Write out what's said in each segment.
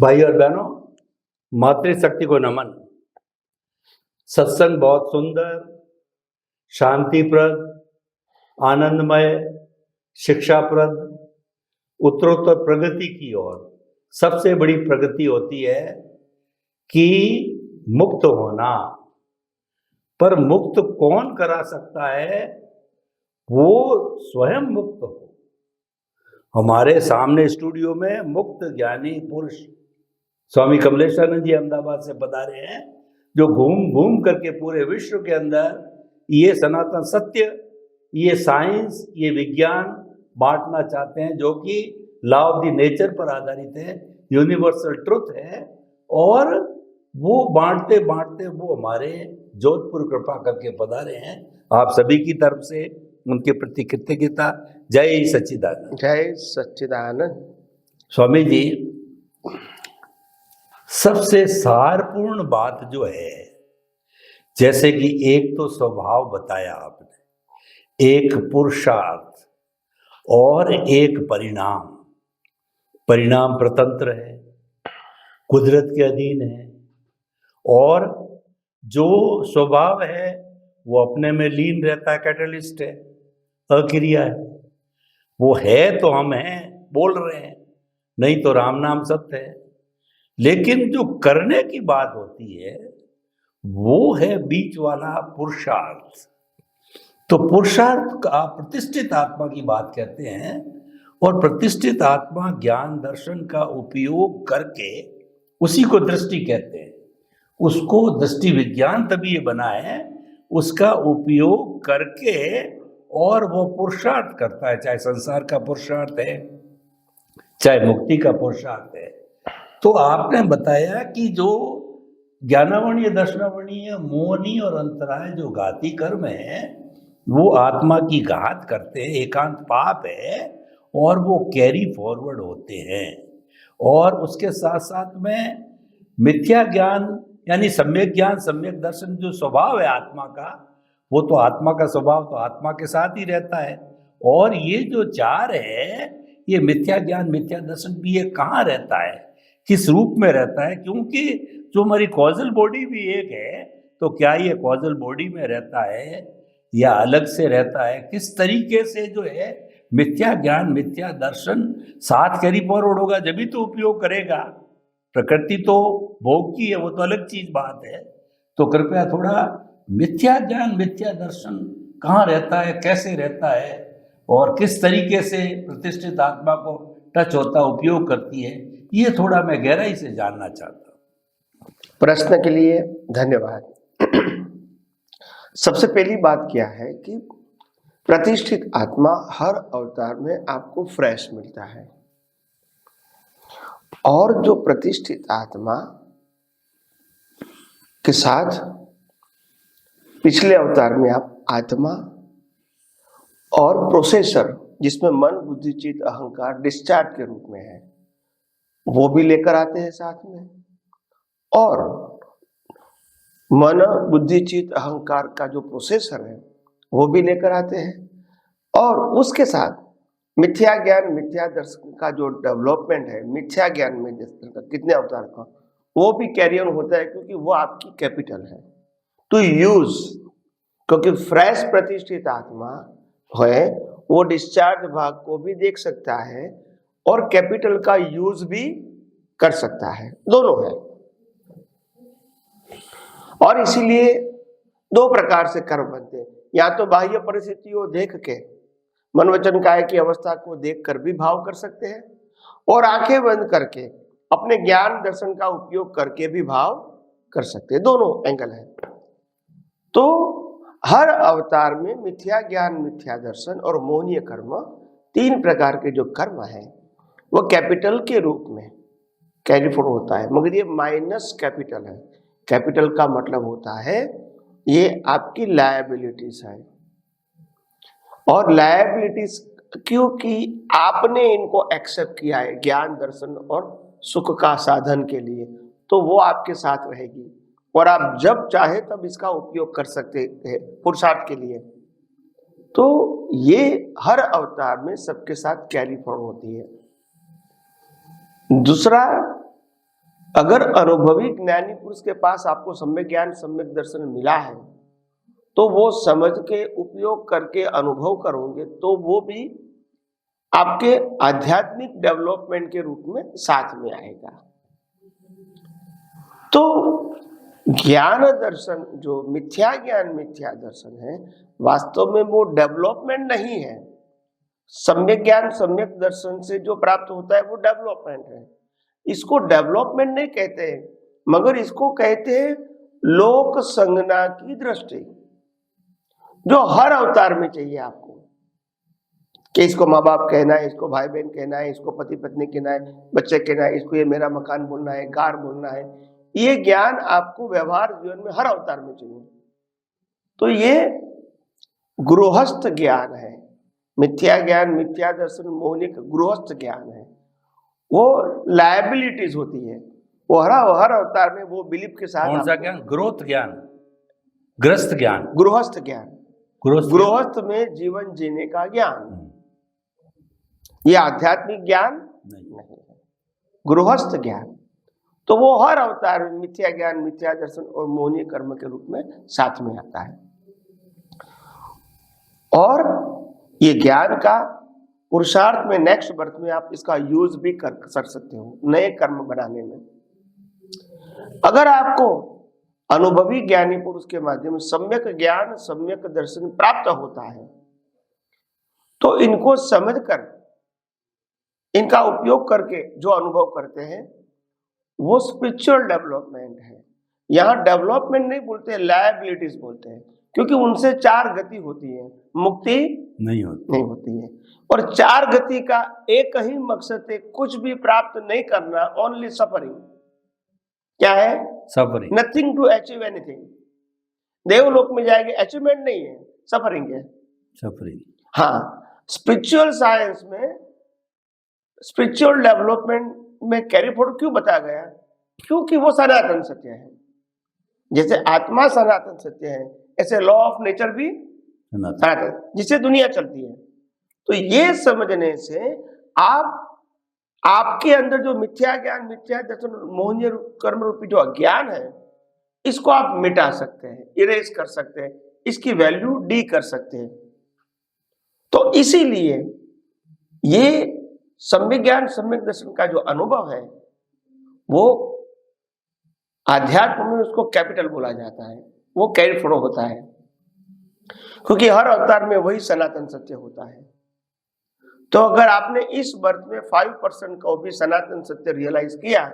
भाई और बहनों, मातृशक्ति को नमन। सत्संग बहुत सुंदर, शांतिप्रद, आनंदमय, शिक्षाप्रद, उत्तरोत्तर प्रगति की ओर। सबसे बड़ी प्रगति होती है कि मुक्त होना। पर मुक्त कौन करा सकता है? वो स्वयं मुक्त हो। हमारे सामने स्टूडियो में मुक्त ज्ञानी पुरुष स्वामी कमलेशानंद जी अहमदाबाद से पधारे हैं, जो घूम घूम करके पूरे विश्व के अंदर ये सनातन सत्य, ये साइंस, ये विज्ञान बांटना चाहते हैं, जो कि लॉ ऑफ द नेचर पर आधारित है, यूनिवर्सल ट्रुथ है। और वो बांटते बांटते वो हमारे जोधपुर कृपा करके पधारे हैं। आप सभी की तरफ से उनके प्रति कृतज्ञता। जय सच्चिदानंद। जय सच्चिदानंद। स्वामी जी, सबसे सारपूर्ण बात जो है, जैसे कि एक तो स्वभाव बताया आपने, एक पुरुषार्थ और एक परिणाम। परिणाम प्रतंत्र है, कुदरत के अधीन है, और जो स्वभाव है वो अपने में लीन रहता है, कैटलिस्ट है, अक्रिया है। वो है तो हम हैं, बोल रहे हैं, नहीं तो राम नाम सत्य है। लेकिन जो करने की बात होती है वो है बीच वाला पुरुषार्थ। तो पुरुषार्थ का प्रतिष्ठित आत्मा की बात कहते हैं, और प्रतिष्ठित आत्मा ज्ञान दर्शन का उपयोग करके उसी को दृष्टि कहते हैं। उसको दृष्टि विज्ञान तभी ये बना है, उसका उपयोग करके, और वो पुरुषार्थ करता है, चाहे संसार का पुरुषार्थ है, चाहे मुक्ति का पुरुषार्थ है। तो आपने बताया कि जो ज्ञानावरणीय, दर्शनावरणीय, मोहनीय और अंतराय जो घाती कर्म है, वो आत्मा की घात करते हैं, एकांत पाप है, और वो कैरी फॉरवर्ड होते हैं। और उसके साथ साथ में मिथ्या ज्ञान यानी सम्यक ज्ञान, सम्यक दर्शन जो स्वभाव है आत्मा का, वो तो आत्मा का स्वभाव तो आत्मा के साथ ही रहता है। और ये जो चार है, ये मिथ्या ज्ञान, मिथ्या दर्शन भी ये कहाँ रहता है, किस रूप में रहता है? क्योंकि जो हमारी कॉजल बॉडी भी एक है, तो क्या ये कॉजल बॉडी में रहता है या अलग से रहता है? किस तरीके से जो है मिथ्या ज्ञान, मिथ्या दर्शन साथ कैरी फॉरवर्ड होगा, जब भी तो उपयोग करेगा। प्रकृति तो भोग की है, वो तो अलग चीज बात है। तो कृपया थोड़ा मिथ्या ज्ञान, मिथ्या दर्शन कहाँ रहता है, कैसे रहता है, और किस तरीके से प्रतिष्ठित आत्मा को टच होता, उपयोग करती है, ये थोड़ा मैं गहराई से जानना चाहता हूँ। प्रश्न के लिए धन्यवाद। सबसे पहली बात क्या है कि प्रतिष्ठित आत्मा हर अवतार में आपको फ्रेश मिलता है, और जो प्रतिष्ठित आत्मा के साथ पिछले अवतार में आप आत्मा और प्रोसेसर, जिसमें मन, बुद्धि, चित्त, अहंकार डिस्चार्ज के रूप में है, वो भी लेकर आते हैं साथ में। और मन, बुद्धि, चित्त, अहंकार का जो प्रोसेसर है वो भी लेकर आते हैं, और उसके साथ मिथ्या ज्ञान, मिथ्या दर्शन का जो डेवलपमेंट है, मिथ्या ज्ञान में कितने अवतार का, वो भी कैरी ऑन होता है, क्योंकि वो आपकी कैपिटल है टू यूज। क्योंकि फ्रेश प्रतिष्ठित आत्मा है, वो डिस्चार्ज भाग को भी देख सकता है और कैपिटल का यूज भी कर सकता है, दोनों है। और इसीलिए दो प्रकार से कर्म बनते हैं, या तो बाह्य परिस्थितियों देख के, मन वचन काया की अवस्था को देखकर भी भाव कर सकते हैं, और आंखें बंद करके अपने ज्ञान दर्शन का उपयोग करके भी भाव कर सकते हैं, दोनों एंगल है। तो हर अवतार में मिथ्या ज्ञान, मिथ्या दर्शन और मोहनीय कर्म, तीन प्रकार के जो कर्म है वो कैपिटल के रूप में कैरी फॉरवर्ड होता है, मगर ये माइनस कैपिटल है। कैपिटल का मतलब होता है ये आपकी लायबिलिटीज है, और लायबिलिटीज क्योंकि आपने इनको एक्सेप्ट किया है ज्ञान दर्शन और सुख का साधन के लिए, तो वो आपके साथ रहेगी, और आप जब चाहे तब इसका उपयोग कर सकते हैं पुरुषार्थ के लिए। तो ये हर अवतार में सबके साथ कैरी फॉरवर्ड होती है। दूसरा, अगर अनुभवी ज्ञानी पुरुष के पास आपको सम्यक ज्ञान सम्यक दर्शन मिला है तो वो समझ के उपयोग करके अनुभव करोगे तो वो भी आपके आध्यात्मिक डेवलपमेंट के रूप में साथ में आएगा। तो ज्ञान दर्शन जो मिथ्या ज्ञान मिथ्या दर्शन है वास्तव में वो डेवलपमेंट नहीं है। सम्यक ज्ञान सम्यक दर्शन से जो प्राप्त होता है वो डेवलपमेंट है। इसको डेवलपमेंट नहीं कहते मगर इसको कहते हैं लोक संज्ञा की दृष्टि, जो हर अवतार में चाहिए आपको कि इसको माँ बाप कहना है, इसको भाई बहन कहना है, इसको पति पत्नी कहना है, बच्चे कहना है, इसको ये मेरा मकान बोलना है, कार बोलना है। ये ज्ञान आपको व्यवहार जीवन में हर अवतार में चाहिए। तो ये गृहस्थ ज्ञान है। मिथ्या ज्ञान मिथ्या दर्शन मौलिक गृहस्थ ज्ञान है। वो लायबिलिटीज होती है, वो हर अवतार में वो बिलीफ के साथ। कौन सा ज्ञान? ग्रोथ ज्ञान, ग्रस्त ज्ञान, गृहस्थ ज्ञान, गृहस्थ में जीवन जीने का ज्ञान। ये आध्यात्मिक ज्ञान नहीं है, गृहस्थ ज्ञान। तो वो हर अवतार में मिथ्या ज्ञान मिथ्या दर्शन और मोहनीय कर्म के रूप में साथ में आता है। और ये ज्ञान का पुरुषार्थ में नेक्स्ट बर्थ में आप इसका यूज भी कर सकते हो नए कर्म बनाने में। अगर आपको अनुभवी ज्ञानी पुरुष के माध्यम से सम्यक ज्ञान सम्यक दर्शन प्राप्त होता है तो इनको समझकर इनका उपयोग करके जो अनुभव करते हैं वो स्पिरिचुअल डेवलपमेंट है। यहाँ डेवलपमेंट नहीं बोलते, लायबिलिटीज बोलते हैं, क्योंकि उनसे 4 गति होती है, मुक्ति नहीं होती है। और 4 गति का एक ही मकसद है, कुछ भी प्राप्त नहीं करना, ओनली सफरिंग। क्या है? Suffering. Nothing to achieve anything. देवलोक में जाएंगे, अचीवमेंट नहीं है, सफरिंग है। सफरिंग। हाँ, स्पिरिचुअल साइंस में स्पिरिचुअल डेवलपमेंट में कैरी फॉरवर्ड क्यों बताया गया? क्योंकि वो सनातन सत्य है। जैसे आत्मा सनातन सत्य है ऐसे लॉ ऑफ नेचर भी सनातन, जिससे दुनिया चलती है। तो ये समझने से आपके अंदर जो मिथ्या ज्ञान मिथ्या दर्शन मोहनीय कर्म रूपी जो अज्ञान है इसको आप मिटा सकते हैं, इरेज कर सकते हैं, इसकी वैल्यू डी कर सकते हैं। तो इसीलिए ये सम्यक ज्ञान सम्यक दर्शन का जो अनुभव है वो आध्यात्म में उसको कैपिटल बोला जाता है, वो कैरी फॉरवर्ड होता है, क्योंकि हर अवतार में वही सनातन सत्य होता है। तो अगर आपने इस बर्थ में 5% को भी सनातन सत्य रियलाइज किया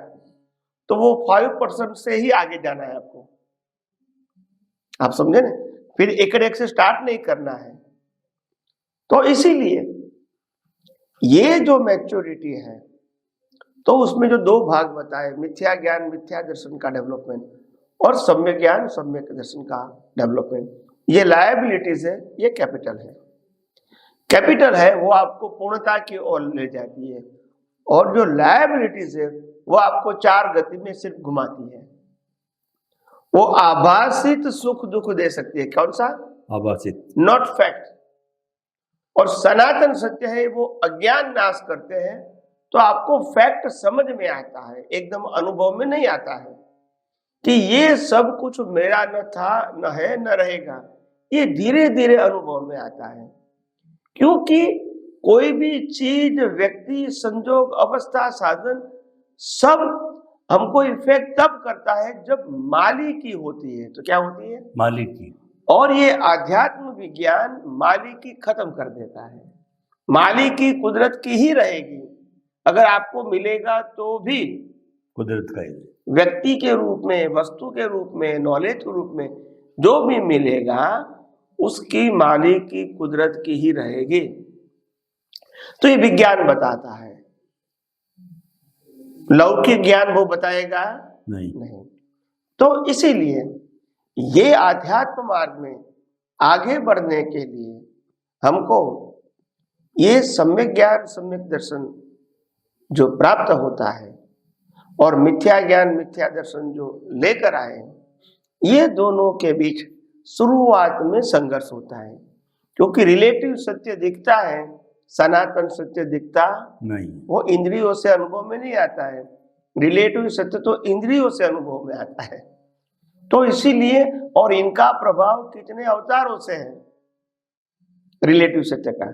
तो वो 5% से ही आगे जाना है आपको। आप समझे ना? फिर एक से स्टार्ट नहीं करना है। तो इसीलिए ये जो मैच्योरिटी है तो उसमें जो 2 भाग बताए, मिथ्या ज्ञान मिथ्या दर्शन का डेवलपमेंट और सम्यक ज्ञान सम्यक दर्शन का डेवलपमेंट, ये लायबिलिटीज है, ये कैपिटल है। कैपिटल है वो आपको पूर्णता की ओर ले जाती है और जो लायबिलिटीज है वो आपको 4 गति में सिर्फ घुमाती है। वो आभासित सुख दुख दे सकती है। कौन सा? आभासित, नॉट फैक्ट। और सनातन सत्य है वो अज्ञान नाश करते हैं, तो आपको फैक्ट समझ में आता है, एकदम अनुभव में नहीं आता है कि ये सब कुछ मेरा न था न है न रहेगा। ये धीरे धीरे अनुभव में आता है, क्योंकि कोई भी चीज व्यक्ति संजोग अवस्था साधन सब हमको इफेक्ट तब करता है जब मालिकी होती है। तो क्या होती है? मालिकी। और ये आध्यात्म विज्ञान मालिकी खत्म कर देता है। मालिकी कुदरत की ही रहेगी। अगर आपको मिलेगा तो भी कुदरत का ही, व्यक्ति के रूप में, वस्तु के रूप में, नॉलेज के रूप में जो भी मिलेगा उसकी मालिकी कुदरत की ही रहेगी। तो ये विज्ञान बताता है। लौकिक ज्ञान वो बताएगा नहीं। तो इसीलिए ये आध्यात्म मार्ग में आगे बढ़ने के लिए हमको ये सम्यक ज्ञान सम्यक दर्शन जो प्राप्त होता है और मिथ्या ज्ञान मिथ्या दर्शन जो लेकर आए, ये दोनों के बीच शुरुआत में संघर्ष होता है, क्योंकि रिलेटिव सत्य दिखता है, सनातन सत्य दिखता नहीं। वो इंद्रियों से अनुभव में नहीं आता है। रिलेटिव सत्य तो इंद्रियों से अनुभव में आता है। तो इसीलिए, और इनका प्रभाव कितने अवतारों से है रिलेटिव सत्य का,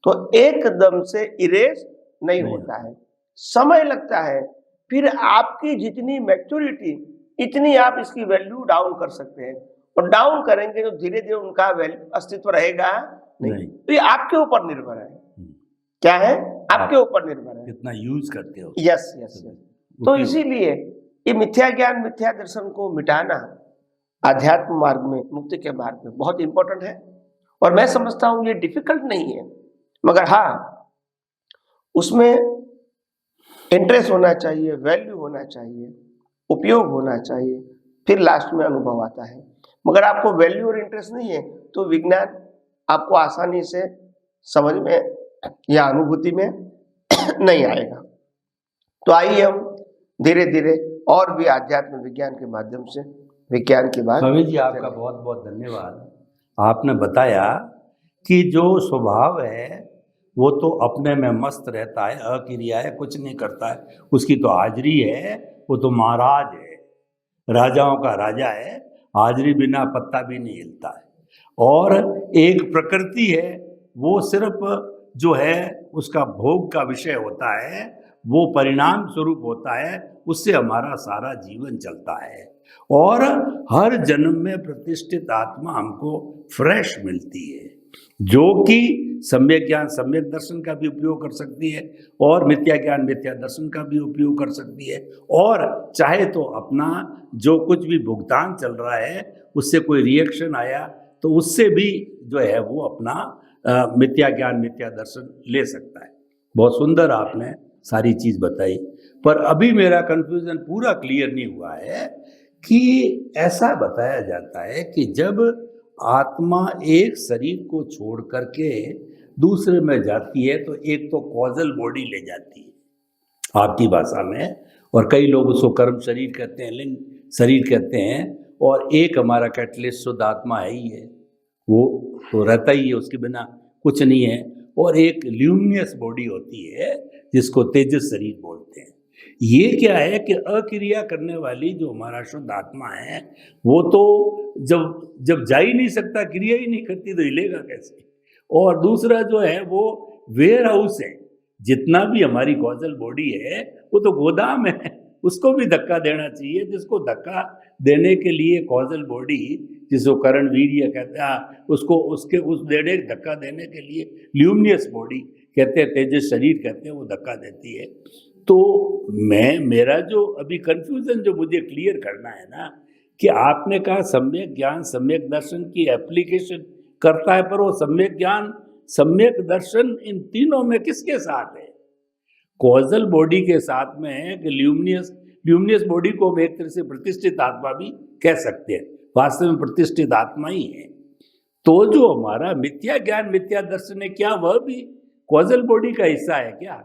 तो एकदम से इरेज नहीं होता है, समय लगता है। फिर आपकी जितनी मैच्योरिटी, इतनी आप इसकी वैल्यू डाउन कर सकते हैं, और डाउन करेंगे तो धीरे धीरे उनका वैल्यू अस्तित्व रहेगा नहीं। तो ये आपके ऊपर निर्भर है। क्या है? आपके ऊपर निर्भर है, कितना यूज करते हो। Yes yes. तो इसीलिए ये मिथ्या ज्ञान, मिथ्या दर्शन को मिटाना आध्यात्म मार्ग में, मुक्ति के मार्ग में बहुत इंपॉर्टेंट है। और मैं समझता हूं ये डिफिकल्ट नहीं है, मगर हाँ उसमें इंटरेस्ट होना चाहिए, वैल्यू होना चाहिए, उपयोग होना चाहिए, फिर लास्ट में अनुभव आता है। मगर आपको वैल्यू और इंटरेस्ट नहीं है तो विज्ञान आपको आसानी से समझ में या अनुभूति में नहीं आएगा। तो आइए हम धीरे धीरे और भी आध्यात्म विज्ञान के माध्यम से विज्ञान की बात। स्वामी जी आपका बहुत बहुत धन्यवाद। आपने बताया कि जो स्वभाव है वो तो अपने में मस्त रहता है, अक्रिया है, कुछ नहीं करता है, उसकी तो हाजिरी है, वो तो महाराज है, राजाओं का राजा है, हाजिरी बिना पत्ता भी नहीं हिलता है। और एक प्रकृति है, वो सिर्फ जो है उसका भोग का विषय होता है, वो परिणाम स्वरूप होता है, उससे हमारा सारा जीवन चलता है। और हर जन्म में प्रतिष्ठित आत्मा हमको फ्रेश मिलती है, जो कि सम्यक ज्ञान सम्यक दर्शन का भी उपयोग कर सकती है, और मिथ्या ज्ञान मिथ्या दर्शन का भी उपयोग कर सकती है। और चाहे तो अपना जो कुछ भी भुगतान चल रहा है उससे कोई रिएक्शन आया तो उससे भी जो है वो अपना मिथ्या ज्ञान मिथ्या दर्शन ले सकता है। बहुत सुंदर आपने सारी चीज़ बताई, पर अभी मेरा कंफ्यूजन पूरा क्लियर नहीं हुआ है कि ऐसा बताया जाता है कि जब आत्मा एक शरीर को छोड़ करके दूसरे में जाती है तो एक तो कॉजल बॉडी ले जाती है आपकी भाषा में, और कई लोग उसको कर्म शरीर कहते हैं, लिंग शरीर कहते हैं, और एक हमारा कैटलिस्ट शुद्ध आत्मा है ही है, वो तो रहता ही है, उसके बिना कुछ नहीं है। और एक ल्यूमिनियस बॉडी होती है जिसको तेजस शरीर बोलते हैं। ये क्या है कि अक्रिया करने वाली जो हमारा शुद्ध आत्मा है वो तो जब जा ही नहीं सकता, क्रिया ही नहीं करती, तो हिलेगा कैसे। और दूसरा जो है वो वेयर हाउस है, जितना भी हमारी कॉजल बॉडी है वो तो गोदाम है, उसको भी धक्का देना चाहिए। जिसको धक्का देने के लिए कॉजल बॉडी, जिसको करण वीर्य कहते हैं, उसको उसके उस देने धक्का देने के लिए ल्यूमिनियस बॉडी कहते हैं, तेजस शरीर कहते हैं, वो धक्का देती है। तो मेरा जो अभी कंफ्यूजन जो मुझे क्लियर करना है ना, कि आपने कहा सम्यक ज्ञान सम्यक दर्शन की एप्लीकेशन करता है, पर वो सम्यक ज्ञान सम्यक दर्शन इन तीनों में किसके साथ है? कॉजल बॉडी के साथ में है कि ल्यूमिनियस बॉडी को हम एक तरह से प्रतिष्ठित आत्मा भी कह सकते हैं, वास्तव में प्रतिष्ठित आत्मा ही है। तो जो हमारा मिथ्या ज्ञान मिथ्या दर्शन है, क्या वह भी कॉजल बॉडी का हिस्सा है क्या?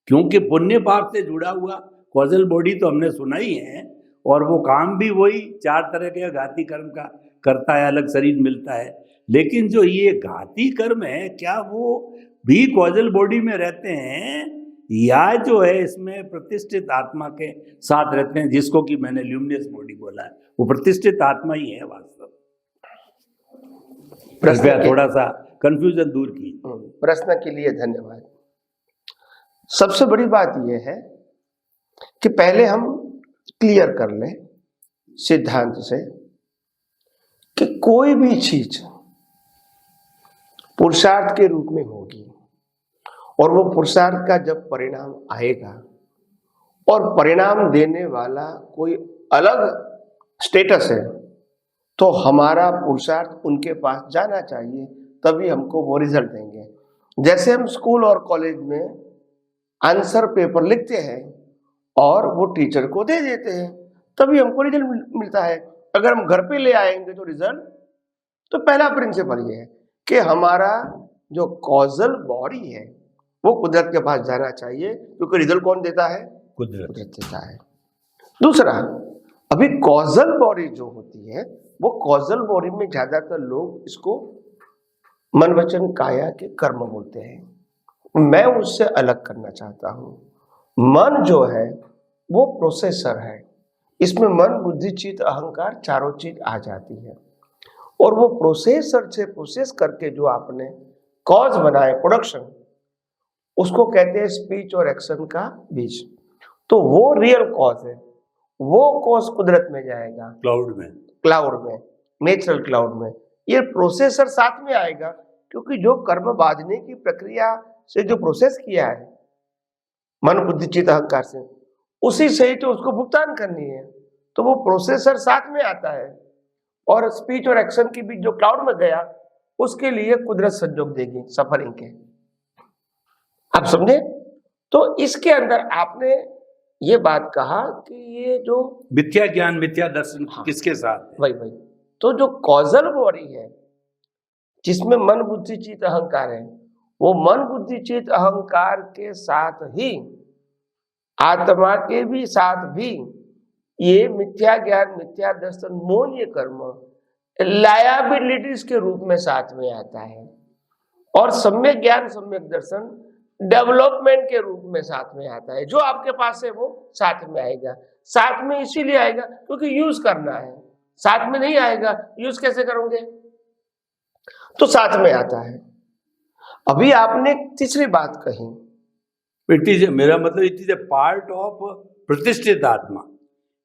क्योंकि पुण्य पाप से जुड़ा हुआ कॉजल बॉडी तो हमने सुना ही है, और वो काम भी वही 4 तरह के घाती कर्म का करता है, अलग शरीर मिलता है। लेकिन जो ये घाती कर्म है, क्या वो भी कॉजल बॉडी में रहते हैं, या जो है इसमें प्रतिष्ठित आत्मा के साथ रहते हैं, जिसको कि मैंने ल्यूमिनियस बॉडी बोला है, वो प्रतिष्ठित आत्मा ही है वास्तव। कृपया थोड़ा सा कंफ्यूजन दूर की। प्रश्न के लिए धन्यवाद। सबसे बड़ी बात यह है कि पहले हम क्लियर कर लें सिद्धांत से कि कोई भी चीज पुरुषार्थ के रूप में होगी, और वो पुरुषार्थ का जब परिणाम आएगा और परिणाम देने वाला कोई अलग स्टेटस है, तो हमारा पुरुषार्थ उनके पास जाना चाहिए, तभी हमको वो रिजल्ट देंगे। जैसे हम स्कूल और कॉलेज में आंसर पेपर लिखते हैं और वो टीचर को दे देते हैं, तभी हमको रिजल्ट मिलता है। अगर हम घर पे ले आएंगे तो रिजल्ट, तो पहला प्रिंसिपल ये है कि हमारा जो कॉजल बॉडी है वो कुदरत के पास जाना चाहिए, क्योंकि रिजल्ट कौन देता है? कुदरत देता है। दूसरा, अभी कॉजल बॉडी जो होती है, वो कॉजल बॉडी में ज्यादातर लोग इसको मन वचन काया के कर्म बोलते हैं। मैं उससे अलग करना चाहता हूं। मन जो है वो प्रोसेसर है। इसमें मन, बुद्धि, चित्त, अहंकार चारों चीज आ जाती है। और वो प्रोसेसर से प्रोसेस करके जो आपने कॉज बनाए, प्रोडक्शन, उसको कहते हैं स्पीच और एक्शन का बीज। तो वो रियल कॉज है। वो कॉज कुदरत में जाएगा, क्लाउड में, नेचुरल क्लाउड में। ये प्रोसेसर साथ में आएगा, क्योंकि जो कर्म बांधने की प्रक्रिया से जो प्रोसेस किया है मन, बुद्धि, चित्त, अहंकार से, उसी से ही तो उसको भुगतान करनी है। तो वो प्रोसेसर साथ में आता है। और स्पीच और एक्शन के बीच जो क्लाउड में गया, उसके लिए कुदरत संजोग देगी सफरिंग के। आप समझे? तो इसके अंदर आपने ये बात कहा कि ये जो मिथ्या ज्ञान, मिथ्या दर्शन किसके साथ है? वही तो जो कॉजल बॉडी है जिसमें मन, बुद्धि, चित्त, अहंकार है, वो मन, बुद्धि, चित्त, अहंकार के साथ ही आत्मा के भी साथ भी ये मिथ्या ज्ञान, मिथ्या दर्शन, मौन, ये कर्म लायबिलिटीज के रूप में साथ में आता है। और सम्यक ज्ञान, सम्यक दर्शन डेवलपमेंट के रूप में साथ में आता है। जो आपके पास है वो साथ में आएगा। साथ में इसीलिए आएगा क्योंकि यूज करना है। साथ में नहीं आएगा, यूज कैसे करोगे? तो साथ में आता है। अभी आपने तीसरी बात कही, मेरा मतलब it is a part of प्रतिष्ठित आत्मा।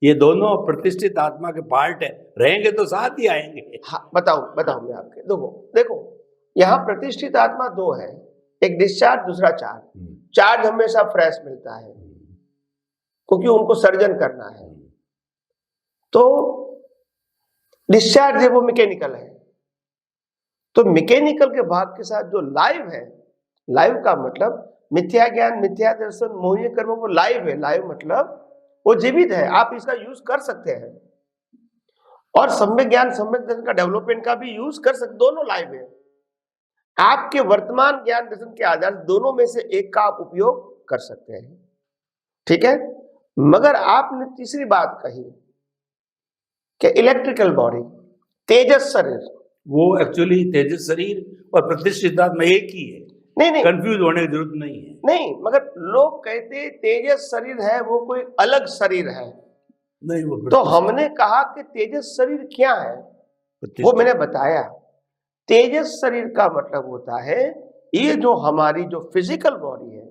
ये दोनों प्रतिष्ठित आत्मा के पार्ट है, रहेंगे तो साथ ही आएंगे। हाँ, बताओ मैं आपके देखो यहाँ प्रतिष्ठित आत्मा दो है, एक डिस्चार्ज, दूसरा चार्ज। चार्ज हमेशा फ्रेश मिलता है क्योंकि उनको सर्जन करना है। तो डिस्चार्ज है वो मैकेनिकल है। तो मैकेनिकल के भाग के साथ जो लाइव है, लाइव का मतलब मिथ्या ज्ञान, मिथ्या दर्शन, मोह्य कर्म, वो लाइव है। लाइव मतलब वो जीवित है, आप इसका यूज कर सकते हैं। और सम्यक ज्ञान, सम्यक दर्शन का डेवलपमेंट का भी यूज कर सकते, दोनों लाइव है। आपके वर्तमान ज्ञान दर्शन के आधार से दोनों में से एक का आप उपयोग कर सकते हैं, ठीक है। मगर आपने तीसरी बात कही कि इलेक्ट्रिकल बॉडी, तेजस शरीर, वो एक्चुअली तेजस शरीर और प्रतिष्ठित आत्मा एक ही है। नहीं, कंफ्यूज होने की जरूरत नहीं है। नहीं, मगर लोग कहते तेजस शरीर है, वो कोई अलग शरीर है। नहीं, वो तो हमने कहा कि तेजस शरीर क्या है, वो मैंने बताया। तेजस शरीर का मतलब होता है ये जो हमारी जो फिजिकल बॉडी है,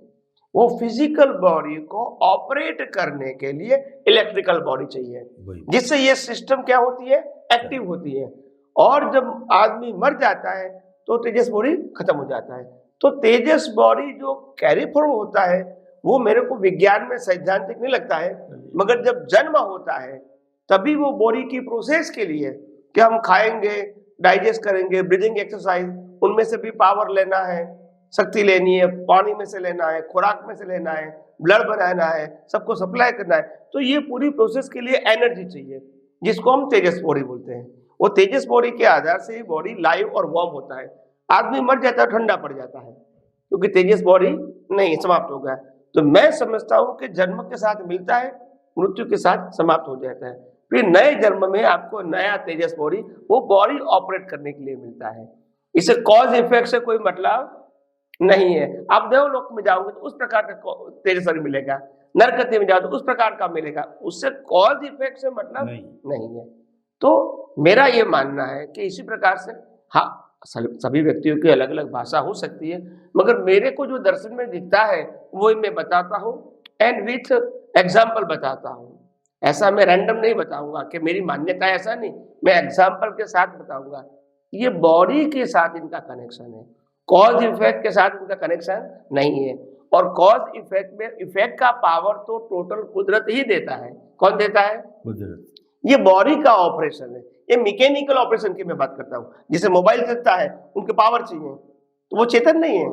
वो फिजिकल बॉडी को ऑपरेट करने के लिए इलेक्ट्रिकल बॉडी चाहिए, जिससे ये सिस्टम क्या होती है, एक्टिव होती है। और जब आदमी मर जाता है तो तेजस बॉडी खत्म हो जाता है। तो तेजस बॉडी जो कैरी फॉरवर्ड होता है वो मेरे को विज्ञान में सैद्धांतिक नहीं लगता है, मगर जब जन्म होता है तभी वो बॉडी की प्रोसेस के लिए कि हम खाएंगे, डाइजेस्ट करेंगे, ब्रीदिंग एक्सरसाइज, उनमें से भी पावर लेना है, शक्ति लेनी है, पानी में से लेना है, खुराक में से लेना है, ब्लड बनाना है, सबको सप्लाई करना है। तो ये पूरी प्रोसेस के लिए एनर्जी चाहिए, जिसको हम तेजस बॉडी बोलते हैं। वो तेजस बॉडी के आधार से ही बॉडी लाइव और वार्म होता है। आदमी मर जाता है, ठंडा पड़ जाता है, क्योंकि तेजस बॉडी नहीं, समाप्त हो गया। तो मैं समझता हूं कि जन्म के साथ मिलता है, मृत्यु के साथ समाप्त हो जाता है। फिर नए जन्म में आपको नया तेजस बॉडी, वो बॉडी ऑपरेट करने के लिए मिलता है। इसे कॉज इफेक्ट से कोई मतलब नहीं है। आप देवलोक में जाओगे तो उस प्रकार का तेजस शरीर मिलेगा, नरकती में जाओ तो उस प्रकार का मिलेगा, उससे कॉज इफेक्ट से मतलब नहीं है। तो मेरा ये मानना है कि इसी प्रकार से, हाँ, सभी व्यक्तियों की अलग अलग भाषा हो सकती है, मगर मेरे को जो दर्शन में दिखता है वो मैं बताता हूँ, एंड विथ एग्जाम्पल बताता हूँ। ऐसा मैं रैंडम नहीं बताऊंगा कि मेरी मान्यता है, ऐसा नहीं, मैं एग्जाम्पल के साथ बताऊंगा। ये बॉडी के साथ इनका कनेक्शन है, कॉज इफेक्ट के साथ इनका कनेक्शन नहीं है। और कॉज इफेक्ट में इफेक्ट का पावर तो टोटल कुदरत ही देता है। कौन देता है? कुदरत। ये बॉडी का ऑपरेशन है, ये मैकेनिकल ऑपरेशन की मैं बात करता हूँ। जैसे मोबाइल चलता है, उनके पावर चाहिए, तो वो चेतन नहीं है,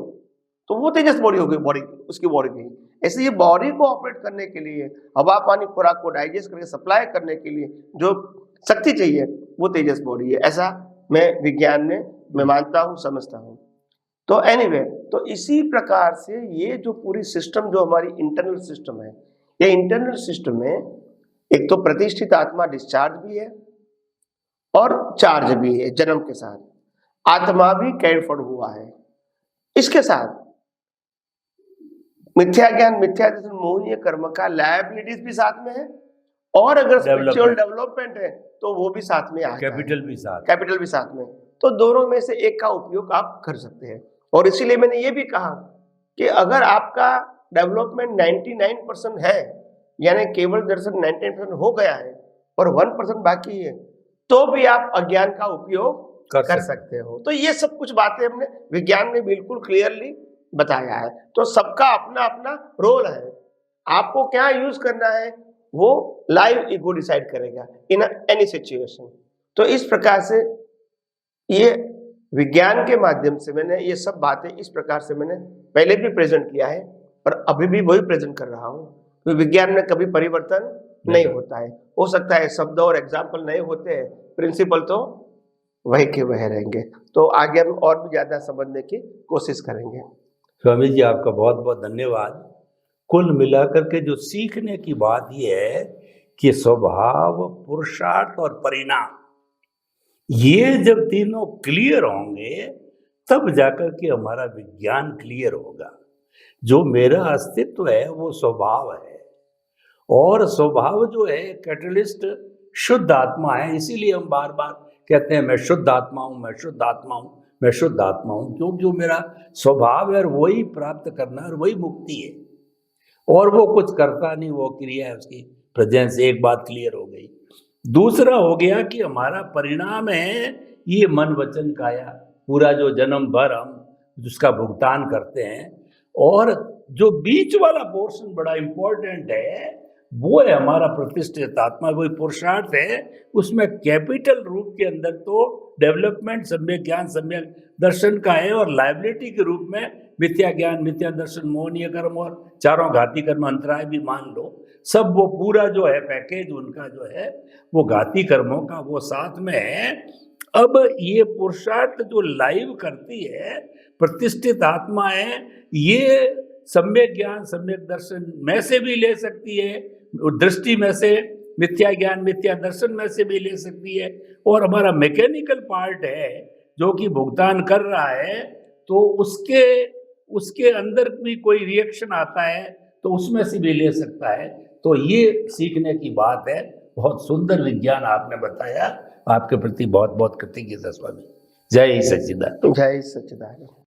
तो वो तेजस बॉडी हो गई, बॉडी उसकी बॉडी की। ऐसे ये बॉडी को ऑपरेट करने के लिए, हवा पानी खुराक को डाइजेस्ट करके सप्लाई करने के लिए जो शक्ति चाहिए वो तेजस बॉडी है। ऐसा मैं विज्ञान में मैं मानता हूँ, समझता हूँ। तो एनीवे, तो इसी प्रकार से ये जो पूरी सिस्टम जो हमारी इंटरनल सिस्टम है, ये इंटरनल सिस्टम में एक तो प्रतिष्ठित आत्मा डिस्चार्ज भी है और चार्ज भी है। जन्म के साथ आत्मा भी कैरिड फॉरवर्ड हुआ है। इसके साथ मिथ्या ज्ञान, मिथ्या दर्शन, मोहनीय कर्म का लायबिलिटीज भी साथ में है, और अगर स्पिरिचुअल डेवलपमेंट है तो वो भी साथ में आता है, कैपिटल भी साथ, कैपिटल भी साथ में। तो दोनों में से एक का उपयोग आप कर सकते हैं। और इसीलिए मैंने ये भी कहा कि अगर आपका डेवलपमेंट 99% है, यानी केवल दर्शन 99% हो गया है और 1% बाकी है, तो भी आप अज्ञान का उपयोग कर सकते हो। तो ये सब कुछ बातें हमने विज्ञान में बिल्कुल क्लियरली बताया है। तो सबका अपना अपना रोल है, आपको क्या यूज करना है वो लाइव ईगो डिसाइड करेगा इन एनी सिचुएशन। तो इस प्रकार से ये विज्ञान के माध्यम से मैंने ये सब बातें इस प्रकार से मैंने पहले भी प्रेजेंट किया है और अभी भी वही प्रेजेंट कर रहा हूँ। तो विज्ञान में कभी परिवर्तन नहीं होता है। हो सकता है शब्द और एग्जाम्पल नए होते हैं, प्रिंसिपल तो वही के वह रहेंगे। तो आगे हम और भी ज्यादा समझने की कोशिश करेंगे। स्वामी जी आपका बहुत बहुत धन्यवाद। कुल मिलाकर के जो सीखने की बात यह है कि स्वभाव, पुरुषार्थ और परिणाम, ये जब तीनों क्लियर होंगे तब जाकर के हमारा विज्ञान क्लियर होगा। जो मेरा अस्तित्व है वो स्वभाव है, और स्वभाव जो है कैटलिस्ट शुद्ध आत्मा है। इसीलिए हम बार बार कहते हैं मैं शुद्ध आत्मा हूँ, मैं शुद्ध आत्मा हूँ, मैं शुद्ध आत्मा हूँ, क्योंकि वो मेरा स्वभाव है और वही प्राप्त करना और वही मुक्ति है। और वो कुछ करता नहीं, वो क्रिया है उसकी प्रेजेंस। एक बात क्लियर हो गई। दूसरा हो गया कि हमारा परिणाम है ये मन वचन काया, पूरा जो जन्म भर हम जिसका भुगतान करते हैं। और जो बीच वाला पोर्शन बड़ा इंपॉर्टेंट है, वो है हमारा प्रतिष्ठित आत्मा, वही पुरुषार्थ है। उसमें कैपिटल रूप के अंदर तो डेवलपमेंट, सम्यक ज्ञान, सम्यक दर्शन का है, और लाइबिलिटी के रूप में मिथ्या ज्ञान, मिथ्या दर्शन, मोहनीय कर्म और चारों घाती कर्म, अंतराय भी मान लो, सब वो पूरा जो है पैकेज उनका जो है वो घाती कर्मों का वो साथ में है। अब ये पुरुषार्थ जो लाइव करती है, प्रतिष्ठित आत्मा है, ये सम्यक ज्ञान, सम्यक दर्शन में से भी ले सकती है, दृष्टि में से, मिथ्या ज्ञान, मिथ्या दर्शन में से भी ले सकती है। और हमारा मैकेनिकल पार्ट है जो कि भुगतान कर रहा है, तो उसके अंदर भी कोई रिएक्शन आता है तो उसमें से भी ले सकता है। तो ये सीखने की बात है। बहुत सुंदर विज्ञान आपने बताया। आपके प्रति बहुत बहुत कृतज्ञता स्वामी। जय सच्चिदानंद। जय सच्चिदानंद।